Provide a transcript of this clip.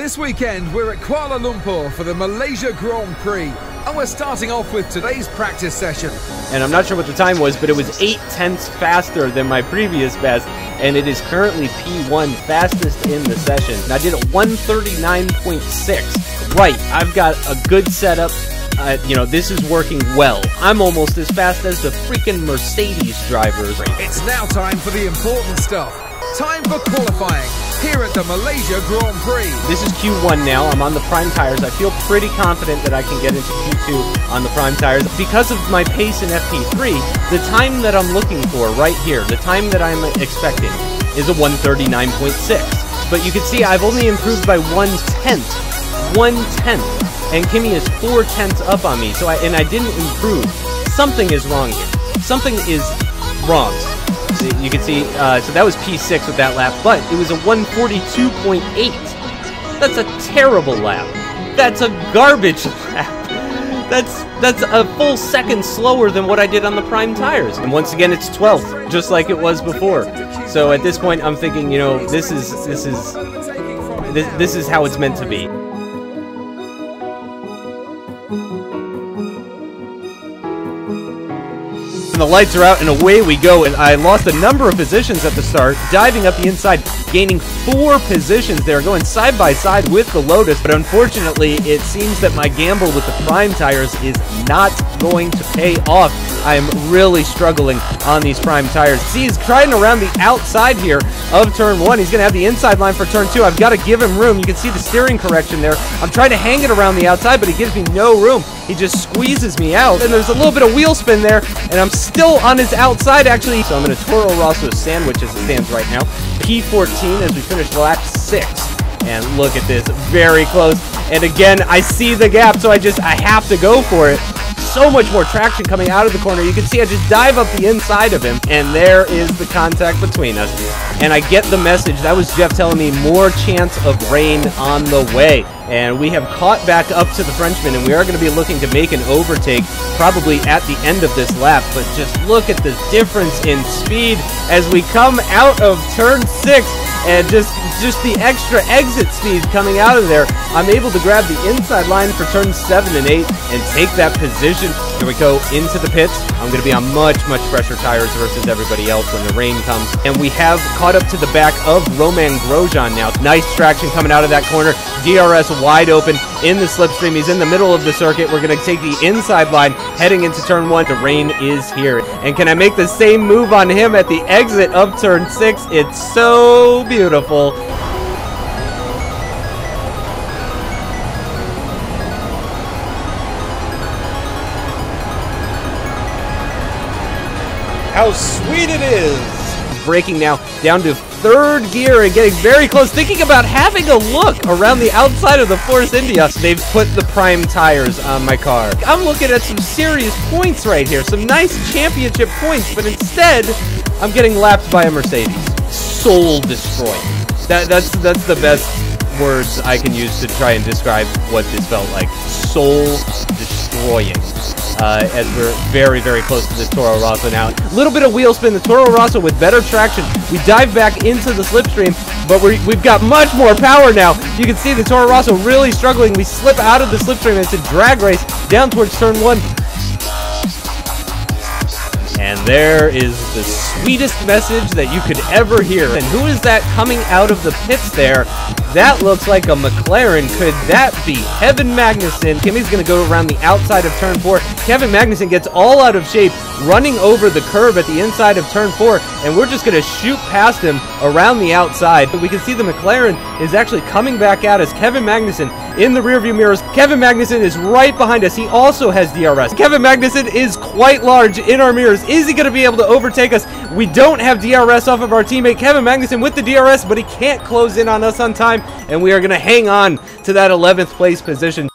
This weekend we're at Kuala Lumpur for the Malaysia Grand Prix, and we're starting off with today's practice session. And I'm not sure what the time was, but it was 8/10 faster than my previous best, and it is currently P1 fastest in the session. And I did a 139.6. Right, I've got a good setup. You know, this is working well. I'm almost as fast as the freaking Mercedes drivers. It's now time for the important stuff. Time for qualifying here at the Malaysia Grand Prix. This is Q1 now. I'm on the prime tires. I feel pretty confident that I can get into Q2 on the prime tires. Because of my pace in FP3, the time that I'm looking for right here, the time that I'm expecting, is a 139.6. But you can see I've only improved by 1/10. 1/10. And Kimi is 4/10 up on me, so I didn't improve. Something is wrong here. Something is wrong. You can see, so that was P6 with that lap, but it was a 142.8. That's a terrible lap. That's a garbage lap. That's a full second slower than what I did on the prime tires. And once again, it's 12th, just like it was before. So at this point, I'm thinking, you know, this is how it's meant to be. And the lights are out, and away we go. And I lost a number of positions at the start, diving up the inside, gaining 4 positions there, going side by side with the Lotus. But unfortunately, it seems that my gamble with the prime tires is not going to pay off. I am really struggling on these prime tires. See, he's trying around the outside here of turn 1. He's going to have the inside line for turn 2. I've got to give him room. You can see the steering correction there. I'm trying to hang it around the outside, but he gives me no room. He just squeezes me out. And there's a little bit of wheel spin there, and I'm still on his outside, actually. So I'm in a Toro Rosso sandwich as it stands right now. P14 as we finish lap 6. And look at this, very close. And again, I see the gap, so I have to go for it. So much more traction coming out of the corner. You can see I just dive up the inside of him, and there is the contact between us. And I get the message. That was Jeff telling me more chance of rain on the way. And we have caught back up to the Frenchman, and we are going to be looking to make an overtake probably at the end of this lap. But just look at the difference in speed as we come out of turn 6, and just the extra exit speed coming out of there. I'm able to grab the inside line for turns 7 and 8 and take that position. Here we go into the pits. I'm going to be on much fresher tires versus everybody else when the rain comes. And we have caught up to the back of Roman Grosjean now. Nice traction coming out of that corner. DRS wide open in the slipstream. He's in the middle of the circuit. We're going to take the inside line heading into turn 1. The rain is here. And can I make the same move on him at the exit of turn 6? It's so beautiful. How sweet it is! Braking now down to 3rd gear and getting very close, thinking about having a look around the outside of the Force India. They've put the prime tires on my car. I'm looking at some serious points right here, some nice championship points, but instead, I'm getting lapped by a Mercedes. Soul destroying. That's the best words I can use to try and describe what this felt like. Soul destroying. As we're very close to this Toro Rosso now. A little bit of wheel spin, the Toro Rosso with better traction. We dive back into the slipstream, but we've got much more power now. You can see the Toro Rosso really struggling. We slip out of the slipstream. It's a drag race down towards turn 1. And there is the sweetest message that you could ever hear. And who is that coming out of the pits there? That looks like a McLaren. Could that be Kevin Magnussen? Kimi's going to go around the outside of turn 4. Kevin Magnussen gets all out of shape, running over the curb at the inside of turn 4, and we're just going to shoot past him around the outside. But we can see the McLaren is actually coming back at us. Kevin Magnussen in the rearview mirrors. Kevin Magnussen is right behind us. He also has DRS. Kevin Magnussen is quite large in our mirrors. Is he going to be able to overtake us? We don't have DRS off of our teammate Kevin Magnussen with the DRS, but he can't close in on us on time, and we are going to hang on to that 11th place position.